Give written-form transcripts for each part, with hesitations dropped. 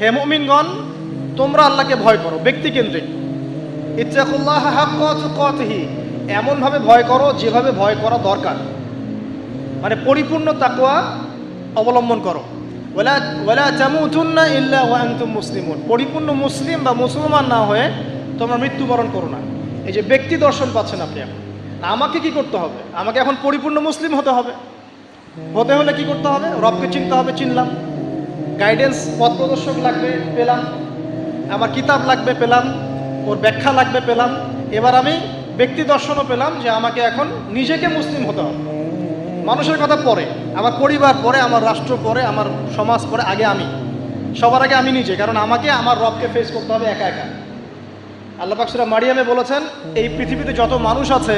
হে মুমিনগণ, তোমরা আল্লাহকে ভয় করো, ব্যক্তিকেন্দ্রিক। ইত্তাকুল্লাহ হাক্কা তুকাতিহি, এমনভাবে ভয় করো যেভাবে ভয় করা দরকার, মানে পরিপূর্ণ তাকওয়া অবলম্বন করো। ওয়ালা তামুতুন্না ইল্লা ওয়া আনতুম মুসলিমুন, পরিপূর্ণ মুসলিম বা মুসলমান না হয়ে তোমরা মৃত্যুবরণ করো না। এই যে ব্যক্তি দর্শন পাচ্ছেন আপনি এখন, আমাকে কি করতে হবে? আমাকে এখন পরিপূর্ণ মুসলিম হতে হবে। হতে হলে কি করতে হবে? রবকে চিনতে হবে, চিনলাম। গাইডেন্স, পথ প্রদর্শক লাগবে, পেলাম। আমার কিতাব লাগবে, পেলাম। ওর ব্যাখ্যা লাগবে, পেলাম। এবার আমি ব্যক্তি দর্শনও পেলাম যে আমাকে এখন নিজেকে মুসলিম হতে হবে। মানুষের কথা পরে, আমার পরিবার পরে, আমার রাষ্ট্র পরে, আমার সমাজ পরে, আগে আমি। সবার আগে আমি নিজে, কারণ আমাকে আমার রবকে ফেস করতে হবে একা একা। আল্লাহ পাক সূরা মারিয়ামে বলেছেন, এই পৃথিবীতে যত মানুষ আছে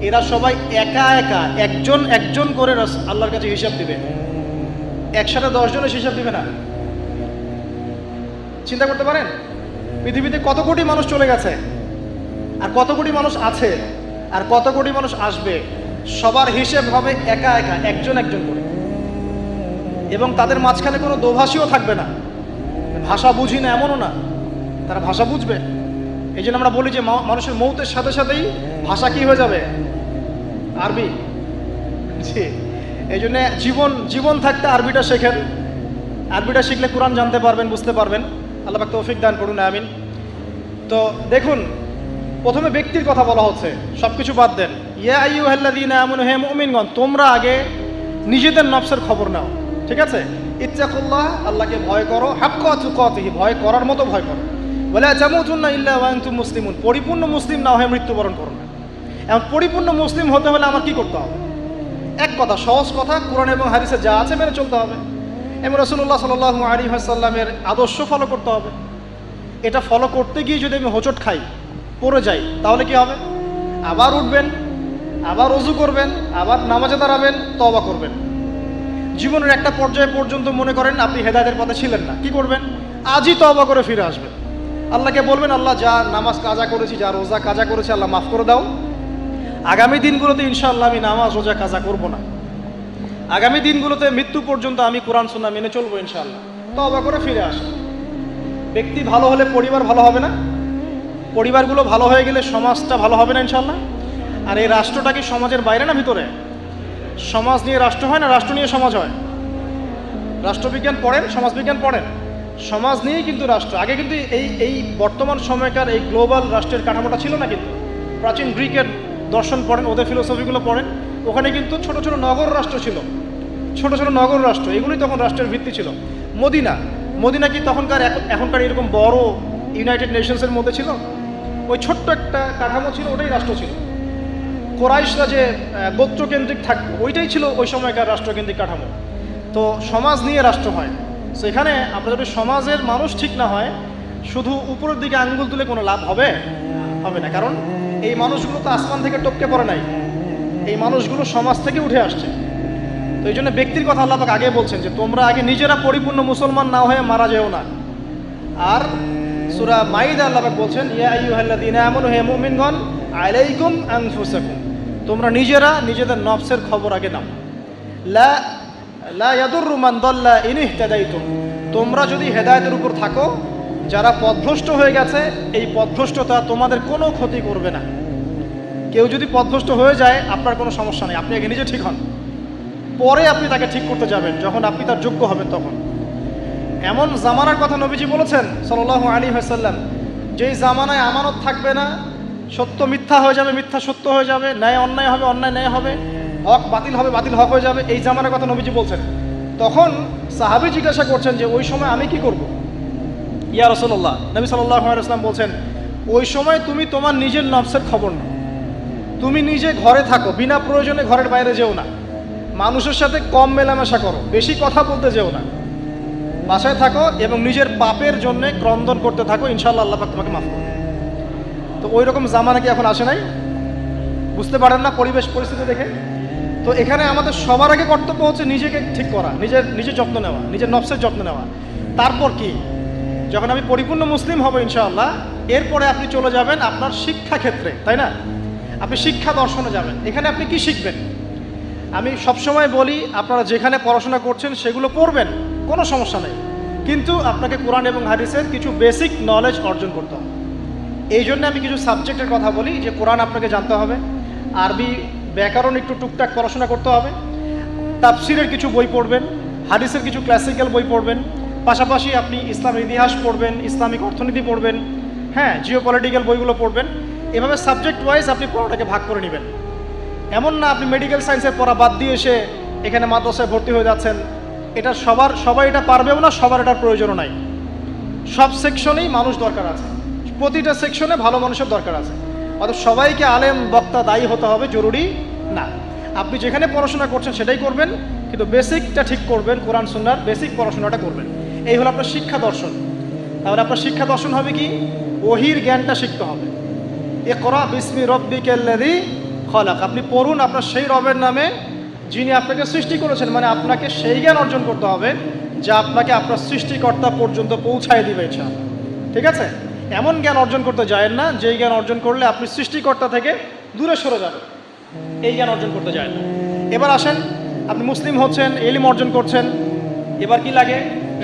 এরা সবাই একা একা, একজন একজন করে আল্লাহর কাছে হিসাব দিবে। একসাথে 10 জনের হিসাব দিবে না। চিন্তা করতে পারেন পৃথিবীতে কত কোটি মানুষ চলে গেছে, আর কত কোটি মানুষ আছে, আর কত কোটি মানুষ আসবে। সবার হিসেব হবে একা একা, একজন একজন করে। এবং তাদের মাঝখানে কোনো দোভাষীও থাকবে না। ভাষা বুঝি না এমনও না, তারা ভাষা বুঝবে। এই জন্য আমরা বলি যে মানুষের মৌতের সাথে সাথেই ভাষা কি হয়ে যাবে? আরবি। জি, এই জন্য জীবন থাকতে আরবিটা শেখেন। আরবিটা শিখলে কোরআন জানতে পারবেন, বুঝতে পারবেন। আল্লাহ পাক তৌফিক দান করুন, আমিন। তো দেখুন, প্রথমে ব্যক্তির কথা বলা হচ্ছে, সব কিছু বাদ দেন। ইয়া আইয়ুহাল্লাযীনা আমানু, হে মুমিনগণ, তোমরা আগে নিজেদের নফসের খবর নাও, ঠিক আছে? ইত্তাকুল্লাহ, আল্লাহকে ভয় করো, হাক্কা তুকাতিহি, ভয় করার মতো ভয় করো। ওয়ালা তামুতুন্না ইল্লা ওয়া আনতুম মুসলিমুন, পরিপূর্ণ মুসলিম না হয়ে মৃত্যুবরণ করো না। এখন পরিপূর্ণ মুসলিম হতে হলে আমার কি করতে হবে? এক কথা, সহজ কথা, কোরআন এবং হাদিসে যা আছে মেনে চলতে হবে এবং রাসূলুল্লাহ সাল্লাল্লাহু আলাইহি ওয়াসাল্লামের আদর্শ ফলো করতে হবে। এটা ফলো করতে গিয়ে যদি আমি হোঁচট খাই, পড়ে যাই, তাহলে কি হবে? আবার উঠবেন, আবার ওযু করবেন, আবার নামাজে দাঁড়াবেন, তওবা করবেন। জীবনের একটা পর্যায়ে পর্যন্ত মনে করেন আপনি হেদায়েতের পথে ছিলেন না, কি করবেন? আজই তওবা করে ফিরে আসবেন। আল্লাহকে বলবেন, আল্লাহ, যা নামাজ কাজা করেছি, যা রোজা কাজা করেছি, আল্লাহ মাফ করে দাও। আগামী দিনগুলোতে ইনশাআল্লাহ আমি নামাজ রোজা কাজা করব না। আগামী দিনগুলোতে মৃত্যু পর্যন্ত আমি কোরআন সুন্নাহ মেনে চলবো ইনশাআল্লাহ। তওবা করে ফিরে আসেন। ব্যক্তি ভালো হলে পরিবার ভালো হবে না? পরিবারগুলো ভালো হয়ে গেলে সমাজটা ভালো হবে না ইনশাআল্লাহ? আর এই রাষ্ট্রটা কি সমাজের বাইরে না ভিতরে? সমাজ নিয়ে রাষ্ট্র হয় না, রাষ্ট্র নিয়ে সমাজ হয়? রাষ্ট্রবিজ্ঞান পড়েন, সমাজবিজ্ঞান পড়েন, সমাজ নিয়েই কিন্তু রাষ্ট্র। আগে কিন্তু এই বর্তমান সময়কার এই গ্লোবাল রাষ্ট্রের কাঠামোটা ছিল না। কিন্তু প্রাচীন গ্রিকের দর্শন পড়েন, ওদের ফিলোসফিগুলো পড়েন, ওখানে কিন্তু ছোট ছোট নগর রাষ্ট্র ছিল, ছোট ছোট নগর রাষ্ট্র, এগুলোই তখন রাষ্ট্রের ভিত্তি ছিল। মদিনা কি তখনকার এখনকার এরকম বড় ইউনাইটেড নেশনসের মধ্যে ছিল? ওই ছোট্ট একটা কাঠামো ছিল, ওটাই রাষ্ট্র ছিল। কোরাইশরা যে গোত্রকেন্দ্রিক থাকতো, ওইটাই ছিল ওই সময়কার রাষ্ট্রকেন্দ্রিক কাঠামো। তো সমাজ নিয়ে রাষ্ট্র হয়। সেখানে আমরা যদি সমাজের মানুষ ঠিক না হয়, শুধু উপরের দিকে আঙ্গুল তুলে কোনো লাভ হবে না। কারণ এই মানুষগুলো তো আসমান থেকে টপকে পড়ে নাই, এই মানুষগুলো সমাজ থেকে উঠে আসছে। তো এই জন্য ব্যক্তির কথা আল্লাহ পাক আগে বলছেন যে তোমরা আগে নিজেরা পরিপূর্ণ মুসলমান না হয়ে মারা যেও না। আর সূরা মাইদা আল্লাহ পাক বলছেন, ইয়া আইয়ুহাল্লাযীনা আমানু, হে মুমিনগণ, আলাইকুম আনফুসাকুম, তোমরা নিজেরা নিজেদের নফসের খবর আগে নাও। লা ইয়াদুররু মান দাল্লা ইন ইহতাদাইতুম, তোমরা যদি হেদায়েতের উপর থাকো, যারা পথভ্রষ্ট হয়ে গেছে, এই পথভ্রষ্টতা তোমাদের কোনো ক্ষতি করবে না। কেউ যদি পথভ্রষ্ট হয়ে যায়, আপনার কোনো সমস্যা নেই, আপনি আগে নিজে ঠিক হন, পরে আপনি তাকে ঠিক করতে যাবেন যখন আপনি তার যোগ্য হবেন। তখন এমন জামানার কথা নবীজি বলেছেন সাল্লাল্লাহু আলাইহি ওয়াসাল্লাম, যেই জামানায় আমানত থাকবে না, সত্য মিথ্যা হয়ে যাবে, মিথ্যা সত্য হয়ে যাবে, ন্যায় অন্যায় হবে, অন্যায় ন্যায় হবে, হক বাতিল হবে, বাতিল হক হয়ে যাবে। এই জামানার কথা নবীজি বলছেন। তখন সাহাবী জিজ্ঞাসা করছেন যে ওই সময় আমি কি করব? ইয়া রাসূলুল্লাহ, নবী সাল্লাল্লাহু আলাইহি ওয়াসাল্লাম বলছেন, ওই সময় তুমি তোমার নিজের নফসের খবর নাও। তুমি নিজে ঘরে থাকো, বিনা প্রয়োজনে ঘরের বাইরে যেও না, মানুষের সাথে কম মেলামেশা করো, বেশি কথা বলতে যেও না, বাসায় থাকো এবং নিজের পাপের জন্য ক্রন্দন করতে থাকো, ইনশাআল্লাহ আল্লাহ পাক তোমাকে মাফ করবে। তো ওই রকম জামানা কি এখন আসে নাই? বুঝতে পারেন না পরিবেশ পরিস্থিতি দেখে? তো এখানে আমাদের সবার আগে কর্তব্য হচ্ছে নিজেকে ঠিক করা, নিজের যত্ন নেওয়া, নিজের নফসের যত্ন নেওয়া। তারপর কি, যখন আমি পরিপূর্ণ মুসলিম হব ইনশাআল্লাহ, এরপরে আপনি চলে যাবেন আপনার শিক্ষা ক্ষেত্রে, তাই না? আপনি শিক্ষা দর্শনে যাবেন। এখানে আপনি কি শিখবেন? আমি সবসময় বলি, আপনারা যেখানে পড়াশোনা করছেন সেগুলো পড়বেন, কোনো সমস্যা নেই, কিন্তু আপনাকে কোরআন এবং হাদিসের কিছু বেসিক নলেজ অর্জন করতে হবে। এই জন্য আমি কিছু সাবজেক্টের কথা বলি, যে কোরআন আপনাকে জানতে হবে, আরবি ব্যাকরণ একটু টুকটাক পড়াশোনা করতে হবে, তাফসিরের কিছু বই পড়বেন, হাদিসের কিছু ক্লাসিক্যাল বই পড়বেন, পাশাপাশি আপনি ইসলামের ইতিহাস পড়বেন, ইসলামিক অর্থনীতি পড়বেন, হ্যাঁ, জিওপলিটিক্যাল বইগুলো পড়বেন। এভাবে সাবজেক্ট ওয়াইজ আপনি পড়াটাকে ভাগ করে নেবেন। এমন না আপনি মেডিকেল সায়েন্সের পড়া বাদ দিয়ে এসে এখানে মাদ্রাসায় ভর্তি হয়ে যাচ্ছেন। এটা সবাই এটা পারবেও না, সবার এটার প্রয়োজনও নাই। সব সেকশনেই মানুষ দরকার আছে, প্রতিটা সেকশনে ভালো মানুষের দরকার আছে। অর্থাৎ সবাইকে আলেম বক্তা দায়ী হতে হবে জরুরি না। আপনি যেখানে পড়াশোনা করছেন সেটাই করবেন, কিন্তু বেসিকটা ঠিক করবেন, কোরআন সুন্নাহর বেসিক পড়াশোনাটা করবেন। এই হলো আপনার শিক্ষা দর্শন। তাহলে আপনার শিক্ষা দর্শন হবে কি? ওহির জ্ঞানটা শিখতে হবে। ইকরা বিসমি রব্বিকাল্লাযী খলাক, আপনি পড়ুন আপনার সেই রবের নামে যিনি আপনাকে সৃষ্টি করেছেন। মানে আপনাকে সেই জ্ঞান অর্জন করতে হবে যা আপনাকে আপনার সৃষ্টিকর্তা পর্যন্ত পৌঁছায় দিবে ইনশাআল্লাহ। ঠিক আছে? এমন জ্ঞান অর্জন করতে যায়েন না যেই জ্ঞান অর্জন করলে আপনি সৃষ্টিকর্তা থেকে দূরে সরে যাবেন, এই জ্ঞান অর্জন করতে যায়েন না। এবার আসেন, আপনি মুসলিম হচ্ছেন, ইলম অর্জন করছেন, এবার কি লাগে?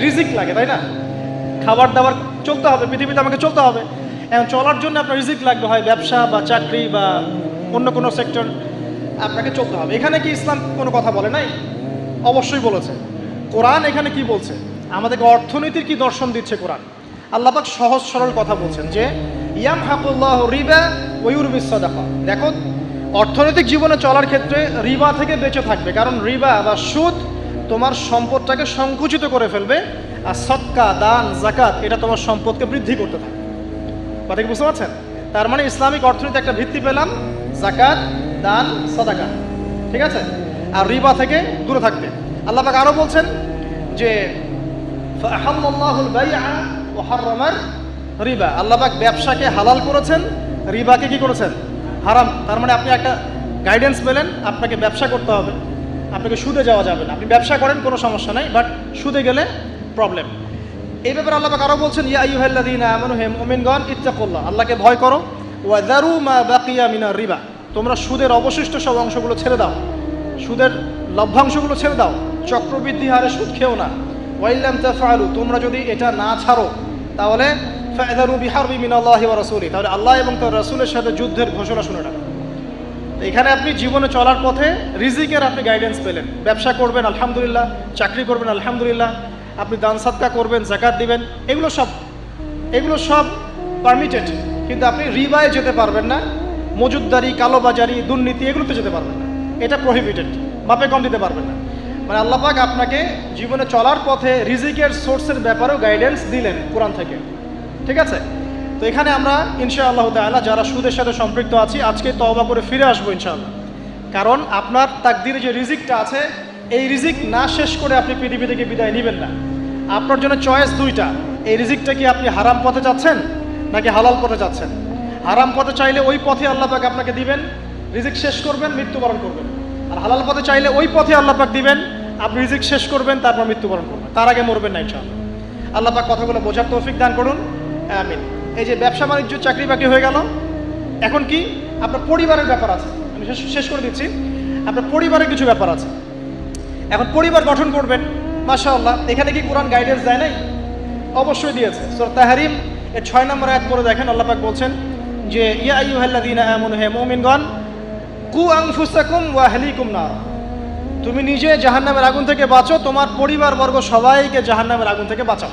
রিজিক লাগে, তাই না? খাবার দাবার চলতে হবে, পৃথিবীতে আমাকে চলতে হবে। এখন চলার জন্য আপনার রিজিক লাগবে, হয় ব্যবসা বা চাকরি বা অন্য কোনো সেক্টর, আপনাকে চলতে হবে। এখানে কি ইসলাম কোনো কথা বলে নাই? অবশ্যই বলেছে। কোরআন এখানে কি বলছে? আমাদেরকে অর্থনীতির কি দর্শন দিচ্ছে কোরআন। আল্লাহ পাক সহজ সরল কথা বলছেন যে ইয়ামহাকুল্লাহু রিবা ওয়া ইউরবিস সাদাকা। দেখো, অর্থনৈতিক জীবনে চলার ক্ষেত্রে রিবা থেকে বেঁচে থাকবে, কারণ রিবা বা সুদ তোমার সম্পদটাকে সংকুচিত করে ফেলবে, আর সদকা, দান, যাকাত এটা তোমার সম্পদকে বৃদ্ধি করতে থাকবে। কথা কি বুঝতে পারছেন? তার মানে ইসলামিক অর্থনীতি একটা ভিত্তি পেলাম, যাকাত, দান, সাদাকা। ঠিক আছে? আর রিবা থেকে দূরে থাকবে। আল্লাহ পাক আরো বলছেন যে ফাআহাল্লাহুল বাইআ ওয়া হারামার রিবা। আল্লাহ পাক ব্যবসাকে হালাল করেছেন, রিবাকে কি করেছেন? হারাম। তার মানে আপনি একটা গাইডেন্স পেলেন, আপনাকে ব্যবসা করতে হবে, আপনাকে সুদে যাওয়া যাবে না। আপনি ব্যবসা করেন কোনো সমস্যা নাই, বাট সুদে গেলে প্রবলেম। এই ব্যাপারে আল্লাহ পাক আরো বলছেন ইয়া আইয়ুহাল্লাযীনা আমানু হে মুমিনগণ ইত্তাকুল্লাহ, আল্লাহকে ভয় করো, ওয়া যারু মা বাকিয়া মিনার রিবা, তোমরা সুদের অবশিষ্ট সব অংশগুলো ছেড়ে দাও, সুদের লভ্যাংশগুলো ছেড়ে দাও, চক্রবৃদ্ধি হারে সুদ খেও না। ওয়াইল্লাম তাফআলু, তোমরা যদি এটা না ছাড়ো তাহলে ফা'যারু বিহারবি মিনাল্লাহি ওয়া রাসূলিহি, তাহলে আল্লাহ এবং তার রাসূলের সাথে যুদ্ধের ঘোষণা শুনে রাখো। এখানে আপনি জীবনে চলার পথে রিজিকের আপনি গাইডেন্স পেলেন। ব্যবসা করবেন আলহামদুলিল্লাহ, চাকরি করবেন আলহামদুলিল্লাহ, আপনি দান সাদকা করবেন, যাকাত দিবেন, এগুলো সব পারমিটেড। কিন্তু আপনি রিবায় যেতে পারবেন না, মজুদদারি, কালোবাজারি, দুর্নীতি এগুলোতে যেতে পারবেন না, এটা প্রহিবিটেড। মাপে কম দিতে পারবেন না। মানে আল্লাহ পাক আপনাকে জীবনে চলার পথে রিজিকের সোর্সের ব্যাপারেও গাইডেন্স দিলেন কোরআন থেকে। ঠিক আছে? তো এখানে আমরা ইনশাআল্লাহ তাআলা যারা সুদের সাথে সম্পৃক্ত আছি আজকে তওবা করে ফিরে আসবো ইনশাআল্লাহ। কারণ আপনার তাকদিরে যে রিজিকটা আছে, এই রিজিক না শেষ করে আপনি পৃথিবী থেকে বিদায় নেবেন না। আপনার জন্য চয়েস দুইটা, এই রিজিকটা কি আপনি হারাম পথে যাচ্ছেন নাকি হালাল পথে যাচ্ছেন। হারাম পথে চাইলে ওই পথে আল্লাহ পাক আপনাকে দিবেন, রিজিক শেষ করবেন, মৃত্যুবরণ করবেন। আর হালাল পথে চাইলে ওই পথে আল্লাহ পাক দিবেন, আপনি রিজিক শেষ করবেন, তারপর মৃত্যুবরণ করবেন, তার আগে মরবেন না ইনশাআল্লাহ। আল্লাহ পাক কথাগুলো বোঝার তৌফিক দান করুন, আমিন। এই যে ব্যবসা বাণিজ্য, চাকরি বাকরি হয়ে গেল, এখন কি আপনার পরিবারের ব্যাপার আছে। আমি শেষ করে দিচ্ছি। আপনার পরিবারের কিছু ব্যাপার আছে। এখন পরিবার গঠন করবেন, মাশাআল্লাহ। এখানে কি কোরআন গাইডেন্স দেয় নাই? অবশ্যই দিয়েছে। সূরা তাহরিম এর 6 নম্বর আয়াত পড়ে দেখেন, আল্লাহ পাক বলছেন যে ইয়া আইয়ুহাল্লাযীনা আমানু হে মুমিনগণ কু আনফুসাকুম ওয়া আহলিকুম নার, তুমি নিজে জাহান্নামের আগুন থেকে বাঁচো, তোমার পরিবারবর্গ সবাইকে জাহান্নামের আগুন থেকে বাঁচাও।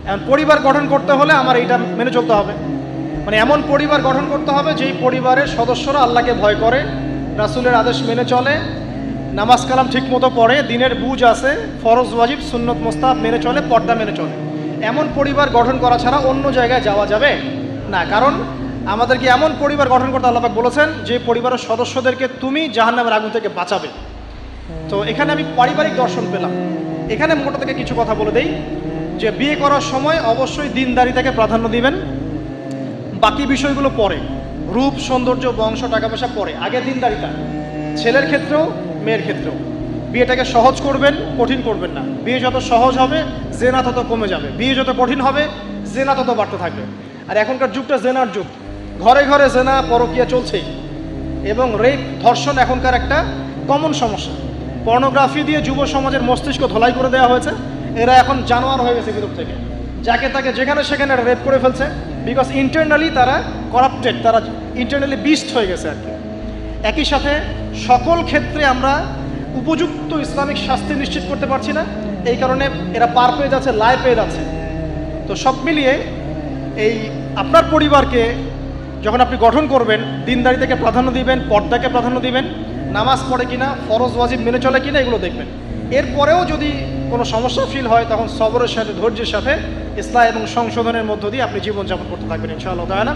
এখন পরিবার গঠন করতে হলে আমার এইটা মেনে চলতে হবে। মানে এমন পরিবার গঠন করতে হবে যেই পরিবারের সদস্যরা আল্লাহকে ভয় করে, রাসূলের আদেশ মেনে চলে, নামাজ কালাম ঠিক মতো পড়ে, দিনের বুঝ আছে, ফরজ ওয়াজিব সুন্নত মুস্তাহাব মেনে চলে, পর্দা মেনে চলে। এমন পরিবার গঠন করা ছাড়া অন্য জায়গায় যাওয়া যাবে না। কারণ আমাদেরকে এমন পরিবার গঠন করতে আল্লাহ পাক বলেছেন যে পরিবারের সদস্যদেরকে তুমি জাহান্নামের আগুন থেকে বাঁচাবে। তো এখানে আমি পারিবারিক দর্শন পেলাম। এখানে মোটা থেকে কিছু কথা বলে দেই যে বিয়ে করার সময় অবশ্যই দিনদারিতাকে প্রাধান্য দিবেন, বাকি বিষয়গুলো পরে, রূপ সৌন্দর্য বংশ টাকা পয়সা পরে, আগে দিনদারিতা। ছেলের ক্ষেত্রেও মেয়ের ক্ষেত্রেও বিয়েটাকে সহজ করবেন, কঠিন করবেন না। বিয়ে যত সহজ হবে জেনা তত কমে যাবে, বিয়ে যত কঠিন হবে জেনা তত বাড়তে থাকবে। আর এখনকার যুগটা জেনার যুগ, ঘরে ঘরে জেনা পরকীয়া চলছেই, এবং রেপ ধর্ষণ এখনকার একটা কমন সমস্যা। পর্নোগ্রাফি দিয়ে যুব সমাজের মস্তিষ্ক ধোলাই করে দেওয়া হয়েছে, এরা এখন জানোয়ার হয়ে গেছে ভিতর থেকে, যাকে তাকে যেখানে সেখানে রেপ করে ফেলছে, বিকজ ইন্টারনালি তারা করাপ্টেড, তারা ইন্টারনালি বিস্ট হয়ে গেছে আর কি। একই সাথে সকল ক্ষেত্রে আমরা উপযুক্ত ইসলামিক শাস্তি নিশ্চিত করতে পারছি না, এই কারণে এরা পার পেয়ে যাচ্ছে, লাই পেয়ে যাচ্ছে। তো সব মিলিয়ে এই আপনার পরিবারকে যখন আপনি গঠন করবেন, দিনদারিতাকে প্রাধান্য দিবেন, পর্দাকে প্রাধান্য দিবেন, নামাজ পড়ে কিনা, ফরজ ওয়াজিব মেনে চলে কিনা, এগুলো দেখবেন। এরপরেও যদি কোনো সমস্যা ফিল হয়, তখন সবরের সাথে, ধৈর্যের সাথে, ইসলাম এবং সংশোধনের মধ্য দিয়ে আপনি জীবনযাপন করতে থাকবেন ইনশাআল্লাহ তাআলা।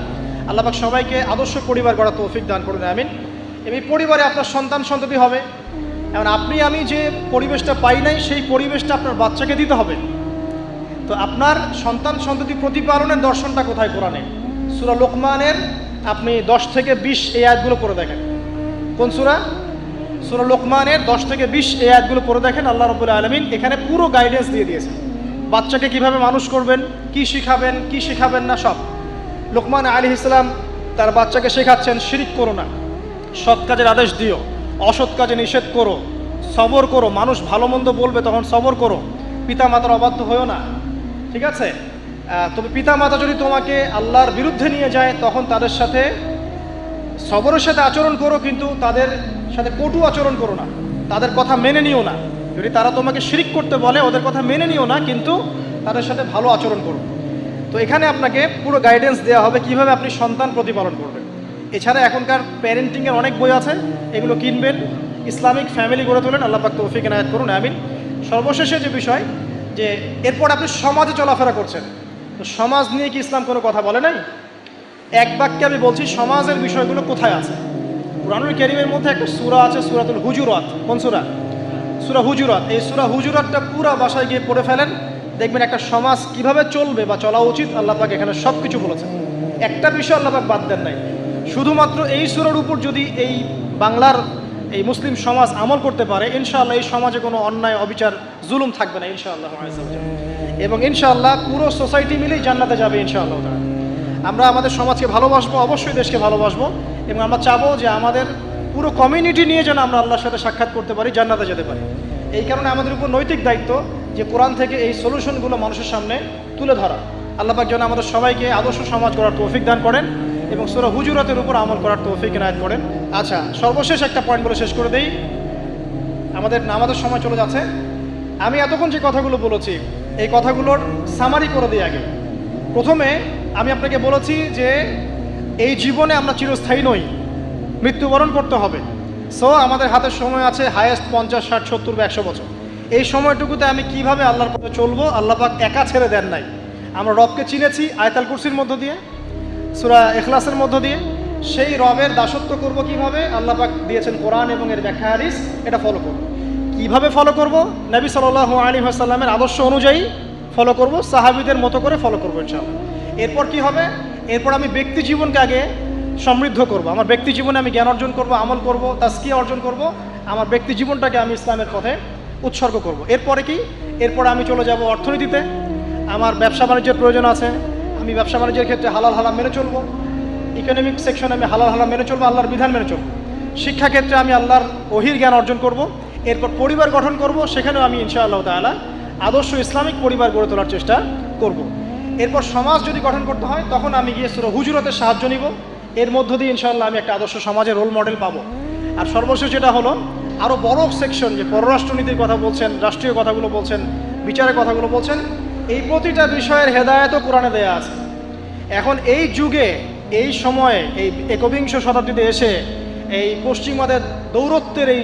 আল্লাহ পাক সবাইকে আদর্শ পরিবার গড়ার তৌফিক দান করুন, আমিন। এই পরিবারে আপনার সন্তান সন্ততি হবে, এখন আপনি আমি যে পরিবেশটা পাই নাই, সেই পরিবেশটা আপনার বাচ্চাকে দিতে হবে। তো আপনার সন্তান সন্ততি প্রতিপালনের দর্শনটা কোথায়? কোরআনে সূরা লোকমানের আপনি 10 থেকে 20 এই আয়াতগুলো পড়ে দেখেন। কোন সূরা? সূরা লোকমানের 10 থেকে 20 এই আয়াতগুলো পড়ে দেখেন। আল্লাহ রাব্বুল আলামিন এখানে পুরো গাইডেন্স দিয়ে দিয়েছে, বাচ্চাকে কিভাবে মানুষ করবেন, কি শিখাবেন, কি শিখাবেন না, সব। লোকমান আলাইহিস সালাম তার বাচ্চাকে শেখাচ্ছেন, শিরিক করো না, সৎ কাজের আদেশ দিও, অসৎ কাজে নিষেধ করো, সবর করো, মানুষ ভালো মন্দ বলবে তখন সবর করো, পিতা মাতার অবাধ্য হয়েও না, ঠিক আছে? তবে পিতা মাতা যদি তোমাকে আল্লাহর বিরুদ্ধে নিয়ে যায়, তখন তাদের সাথে সবরের সাথে আচরণ করো, কিন্তু তাদের সাথে কটু আচরণ করো না, তাদের কথা মেনে নিও না। যদি তারা তোমাকে শিরিক করতে বলে, ওদের কথা মেনে নিও না, কিন্তু তাদের সাথে ভালো আচরণ করো। তো এখানে আপনাকে পুরো গাইডেন্স দেওয়া হবে কিভাবে আপনি সন্তান প্রতিপালন করবেন। এছাড়া এখনকার প্যারেন্টিংয়ের অনেক বই আছে, এগুলো কিনবেন, ইসলামিক ফ্যামিলি গড়ে তোলেন। আল্লাহ পাক তৌফিক এনায়েত করুন, আমিন। সর্বশেষে যে বিষয়, যে এরপর আপনি সমাজে চলাফেরা করছেন, তো সমাজ নিয়ে কি ইসলাম কোনো কথা বলে নাই? এক বাক্যে আমি বলছি, সমাজের বিষয়গুলো কোথায় আছে? কুরআনুল কারীমের মধ্যে একটা সূরা আছে, সূরাতুল হুজুরাত। কোন সূরা? সূরা হুজুরাত। এই সূরা হুজুরাতটা পুরো বাসায় গিয়ে পড়ে ফেলেন, দেখবেন একটা সমাজ কিভাবে চলবে বা চলা উচিত, আল্লাহ পাক এখানে সব কিছু বলেছেন। একটা বিষয় আল্লাহ পাক বাদ দেন নাই। শুধুমাত্র এই সূরার উপর যদি এই বাংলার এই মুসলিম সমাজ আমল করতে পারে, ইনশাআল্লাহ এই সমাজে কোনো অন্যায়, অবিচার, জুলুম থাকবে না ইনশাআল্লাহ। এবং ইনশাআল্লাহ পুরো সোসাইটি মিলেই জান্নাতে যাবে ইনশাআল্লাহ। আমরা আমাদের সমাজকে ভালোবাসবো, অবশ্যই দেশকে ভালোবাসবো, এবং আমরা চাবো যে আমাদের পুরো কমিউনিটি নিয়ে যেন আমরা আল্লাহর সাথে সাক্ষাৎ করতে পারি, জান্নাতে যেতে পারি। এই কারণে আমাদের উপর নৈতিক দায়িত্ব যে কোরআন থেকে এই সলিউশনগুলো মানুষের সামনে তুলে ধরা। আল্লাহ পাক যেন আমাদের সবাইকে আদর্শ সমাজ গড়ার তৌফিক দান করেন এবং সূরা হুজুরাতের উপর আমল করার তৌফিক এনায়েত করেন। আচ্ছা, সর্বশেষ একটা পয়েন্ট বলে শেষ করে দেই, আমাদের সময় চলে যাচ্ছে। আমি এতক্ষণ যে কথাগুলো বলেছি, এই কথাগুলোর সামারি করে দিই আগে। প্রথমে আমি আপনাকে বলেছি যে এই জীবনে আমরা চিরস্থায়ী নই, মৃত্যুবরণ করতে হবে। সো আমাদের হাতের সময় আছে হায়েস্ট 50, 60, 70 বা 100 বছর। এই সময়টুকুতে আমি কিভাবে আল্লাহর পথে চলবো, আল্লাহ পাক একা ছেড়ে দেন নাই। আমরা রবকে চিনেছি আয়াতুল কুরসির মধ্য দিয়ে, সূরা ইখলাসের মধ্য দিয়ে। সেই রবের দাসত্ব করব কিভাবে, আল্লাহ পাক দিয়েছেন কোরআন এবং এর ব্যাখ্যা হাদিস, এটা ফলো করব। কিভাবে ফলো করব? নবী সাল্লাল্লাহু আলাইহি ওয়াসাল্লামের আদর্শ অনুযায়ী ফলো করব, সাহাবীদের মতো করে ফলো করব ইনশাআল্লাহ। এরপর কি হবে? এরপর আমি ব্যক্তি জীবনকে আগে সমৃদ্ধ করব। আমার ব্যক্তি জীবনে আমি জ্ঞান অর্জন করব, আমল করব, তাজকিয়া অর্জন করব, আমার ব্যক্তি জীবনটাকে আমি ইসলামের পথে উৎসর্গ করব। এরপরে কি? এরপরে আমি চলে যাব অর্থনীতিতে। আমার ব্যবসা বাণিজ্যের প্রয়োজন আছে, আমি ব্যবসা বাণিজ্যের ক্ষেত্রে হালাল হারাম মেনে চলবো। ইকোনমিক সেকশনে আমি হালাল হারাম মেনে চলবো, আল্লাহর বিধান মেনে চলবো। শিক্ষা ক্ষেত্রে আমি আল্লাহর ওহির জ্ঞান অর্জন করব। এরপর পরিবার গঠন করব, সেখানেও আমি ইনশাআল্লাহ তাআলা আদর্শ ইসলামিক পরিবার গড়ে তোলার চেষ্টা করব। এরপর সমাজ যদি গঠন করতে হয়, তখন আমি গিয়ে সূরা হুজুরাতের সাহায্য নিব। এর মধ্য দিয়ে ইনশাআল্লাহ আমি একটা আদর্শ সমাজের রোল মডেল পাবো। আর সর্বশেষ যেটা হলো, আরও বড় সেকশন, যে পররাষ্ট্রনীতির কথা বলছেন, রাষ্ট্রীয় কথাগুলো বলছেন, বিচারের কথাগুলো বলছেন, এই প্রতিটা বিষয়ের হেদায়েতও কোরআনে দেয়া আছে। এখন এই যুগে, এই সময়ে, এই 21 শতাব্দীতে এসে এই পশ্চিমাদের দৌরত্বের এই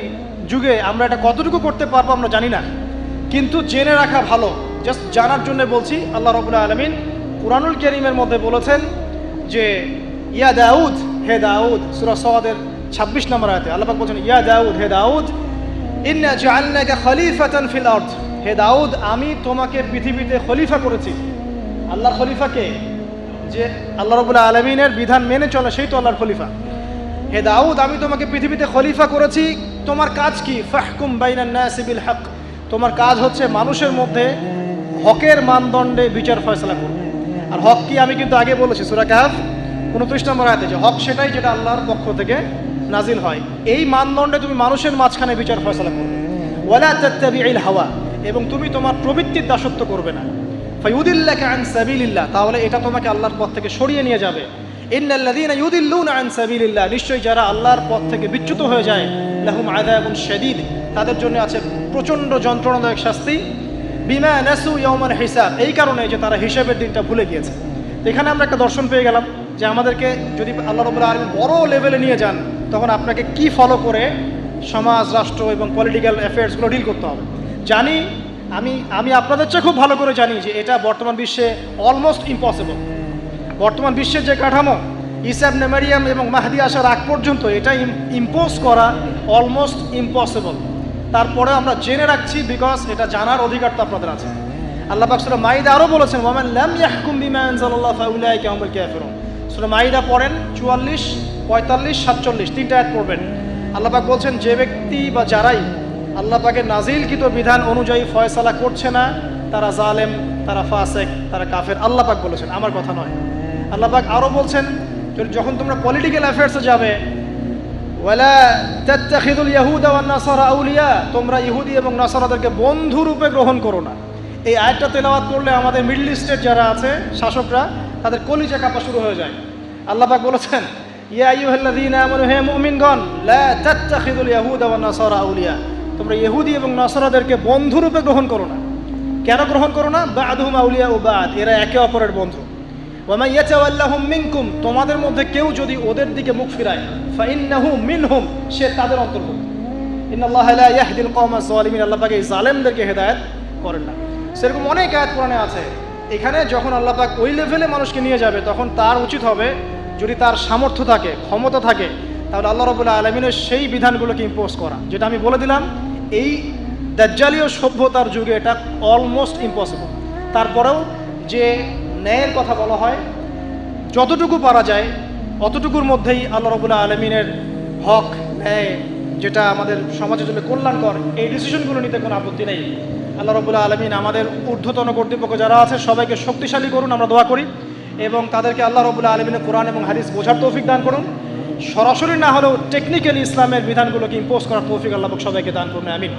যুগে আমরা এটা কতটুকু করতে পারবো আমরা জানি না, কিন্তু জেনে রাখা ভালো। জাস্ট জানার জন্য বলছি। আল্লাহ রাব্বুল আলামিন কুরআনুল কারীমের মধ্যে বলেছেন যে ইয়া দাউদ, হে দাউদ, সূরা সাদের 26 নম্বর আয়াতে আল্লাহ পাক বলেছেন, ইয়া দাউদ, হে দাউদ, ইন্না জাআলনাকা খলিফাতান ফিল আরদ, হে দাউদ, আমি তোমাকে পৃথিবীতে খলিফা করেছি। আল্লাহর খলিফাকে, যে আল্লাহ রাব্বুল আলামিনের বিধান মেনে চলে, সেই তো আল্লাহর খলিফা। হে দাউদ, আমি তোমাকে পৃথিবীতে খলিফা করেছি, তোমার কাজ কি? ফাহকুম বাইনান নাসি বিল হক, তোমার কাজ হচ্ছে মানুষের মধ্যে হকের মানদণ্ডে বিচার ফয়সালা করবে। আর হক কি আমি কিন্তু আগে বলেছি সূরা কাহফ 29 নম্বর আয়াতে, যে হক সেটাই যেটা আল্লাহর পক্ষ থেকে নাজিল হয়। এই মানদণ্ডে তুমি মানুষের মাঝখানে বিচার ফয়সালা করবে। ওয়ালা তাত্তাবিউল হাওয়া, এবং তুমি তোমার প্রবৃত্তির দাসত্ব করবে না। ফায়ুদিল্লাকা আন সাবিলিল্লাহ, তাহলে এটা তোমাকে আল্লাহর পথ থেকে সরিয়ে নিয়ে যাবে। ইন্নাল্লাযীনা ইউদিল্লুনা আন সাবিলিল্লাহ, নিশ্চয়ই যারা আল্লাহর পথ থেকে বিচ্যুত হয়ে যায়, লাহুম আযাবুন শাদীদ, তাদের জন্য আছে প্রচণ্ড যন্ত্রণাদায়ক শাস্তি। বিমা নাসু ইয়াউমাল হিসাব, এই কারণে যে তারা হিসাবের দিনটা ভুলে গিয়েছে। তো এখানে আমরা একটা দর্শন পেয়ে গেলাম যে আমাদেরকে যদি আল্লাহ রাব্বুল আলামিন বড় লেভেলে নিয়ে যান, তখন আপনাকে কি ফলো করে সমাজ, রাষ্ট্র এবং পলিটিক্যাল অ্যাফেয়ার্সগুলো ডিল করতে হবে। জানি আমি আপনাদের চেয়ে খুব ভালো করে জানি যে এটা বর্তমান বিশ্বে অলমোস্ট ইম্পসিবল। বর্তমান বিশ্বের যে কাঠামো, ঈসা ইবনে মারইয়াম এবং মাহদী আসার আগ পর্যন্ত এটা ইম্পোজ করা অলমোস্ট ইম্পসিবল। তারপরে আমরা জেনে রাখছি, বিকজ এটা জানার অধিকার তো আপনাদের আছে। আল্লাহ পাক সূরা মাইদা আরও বলেছেন, ওয়ামান লাম ইয়াহকুম বিমা আনজালাল্লাহু ফাউলাইকা হুমুল কাফিরুন। সূরা মাইদা পড়েন 44, 45, 47 তিনটা আয়াত পড়বেন। আল্লাহ পাক বলছেন, যে ব্যক্তি বা যারাই আল্লাহ পাকের নাজিলকৃত বিধান অনুযায়ী ফয়সালা করছে না, তারা জালেম, তারা ফাসেক, তারা কাফের। আল্লাহ পাক বলেছেন, আমার কথা নয়। আল্লাহ পাক আরও বলছেন, যখন তোমরা পলিটিক্যাল অ্যাফেয়ার্সে যাবে, ওয়ালা তাত্তাখিযুল ইয়াহুদা ওয়ান নাসারা আউলিয়া, তোমরা ইহুদি এবং নাসারাদেরকে বন্ধু রূপে গ্রহণ করো না। এই আয়াতটা তেলাওয়াত করলে আমাদের মিডল ইস্টের যারা আছে শাসকরা, তাদের কলিজা কাঁপা শুরু হয়ে যায়। আল্লাহ পাক বলেছেন, ইয়া আইয়ুহাল্লাযীনা আমানু, হে মুমিনগণ, লা তাত্তাখিযুল ইয়াহুদা ওয়ান নাসারা আউলিয়া, তোমরা ইহুদি এবং নাসারাদেরকে বন্ধু রূপে গ্রহণ করো না। কেন গ্রহণ করো না? বা'দুহুম আউলিয়া ও বা'দ, এরা একে অপরের বন্ধু। ওয়া মান ইয়াতাওয়াল্লাহুম মিনকুম, তোমাদের মধ্যে কেউ যদি ওদের দিকে মুখ ফিরায়, ফাইন্নাহু মিনহুম, সে তাদের অন্তর্ভুক্ত। ইন্নাল্লাহা লা ইয়াহদিল কওমাজ যালিমিন, আল্লাহ পাক এই জালেমদেরকে হেদায়েত করেন না। সেরকম অনেক আয়াত কোরআনে আছে। এখানে যখন আল্লাহ পাক ওই লেভেলে মানুষকে নিয়ে যাবে, তখন তার উচিত হবে, যদি তার সামর্থ্য থাকে, ক্ষমতা থাকে, তাহলে আল্লাহ রাব্বুল আলামিনের সেই বিধানগুলোকে ইম্পোজ করা, যেটা আমি বলে দিলাম এই দাজ্জালীয় সভ্যতার যুগে এটা অলমোস্ট ইম্পসিবল। তারপরেও যে ন্যায়ের কথা বলা হয়, যতটুকু পারা যায় অতটুকুর মধ্যেই আল্লাহ রাব্বুল আলামিনের হক, ন্যায়, যেটা আমাদের সমাজের জন্য কল্যাণকর, এই ডিসিশনগুলো নিতে কোনো আপত্তি নেই। আল্লাহ রাব্বুল আলামিন আমাদের ঊর্ধ্বতন কর্তৃপক্ষ যারা আছে সবাইকে শক্তিশালী করুন, আমরা দোয়া করি, এবং তাদেরকে আল্লাহ রাব্বুল আলামিনের কোরআন এবং হাদিস বোঝার তৌফিক দান করুন। সরাসরি না হলেও টেকনিক্যালি ইসলামের বিধানগুলোকে ইম্পোজ করার তৌফিক আল্লাহ পাক সবাইকে দান করুন, আমিন।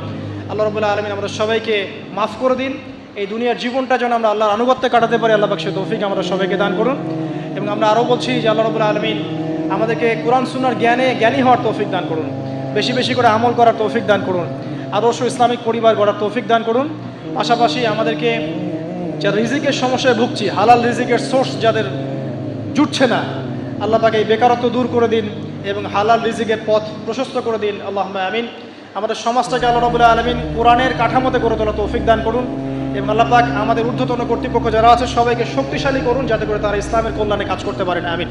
আল্লাহ রাব্বুল আলামিন আমাদের সবাইকে মাফ করে দিন। এই দুনিয়ার জীবনটা যেন আমরা আল্লাহর আনুগত্যে কাটাতে পারি, আল্লাহ পাক সে তৌফিক আমরা সবাইকে দান করুন। এবং আমরা আরও বলছি যে আল্লাহ রাব্বুল আলামিন আমাদেরকে কোরআন সুন্নাহর জ্ঞানী হওয়ার তৌফিক দান করুন, বেশি বেশি করে আমল করার তৌফিক দান করুন, আদর্শ ইসলামিক পরিবার গড়ার তৌফিক দান করুন। পাশাপাশি আমাদেরকে যারা রিজিকের সমস্যায় ভুগছি, হালাল রিজিকের সোর্স যাদের জুটছে না, আল্লাহ পাক এই বেকারত্ব দূর করে দিন এবং হালাল রিজিকের পথ প্রশস্ত করে দিন, আল্লাহুম্মা আমিন। আমাদের সমাজটাকে আল্লাহ রাব্বুল আলামিন কোরআনের কাঠামোতে গড়ে তোলা তৌফিক দান করুন, এবং আল্লাহ পাক আমাদের ঊর্ধ্বতন কর্তৃপক্ষ যারা আছে সবাইকে শক্তিশালী করুন, যাতে করে তারা ইসলামের কল্যাণে কাজ করতে পারেন, আমিন।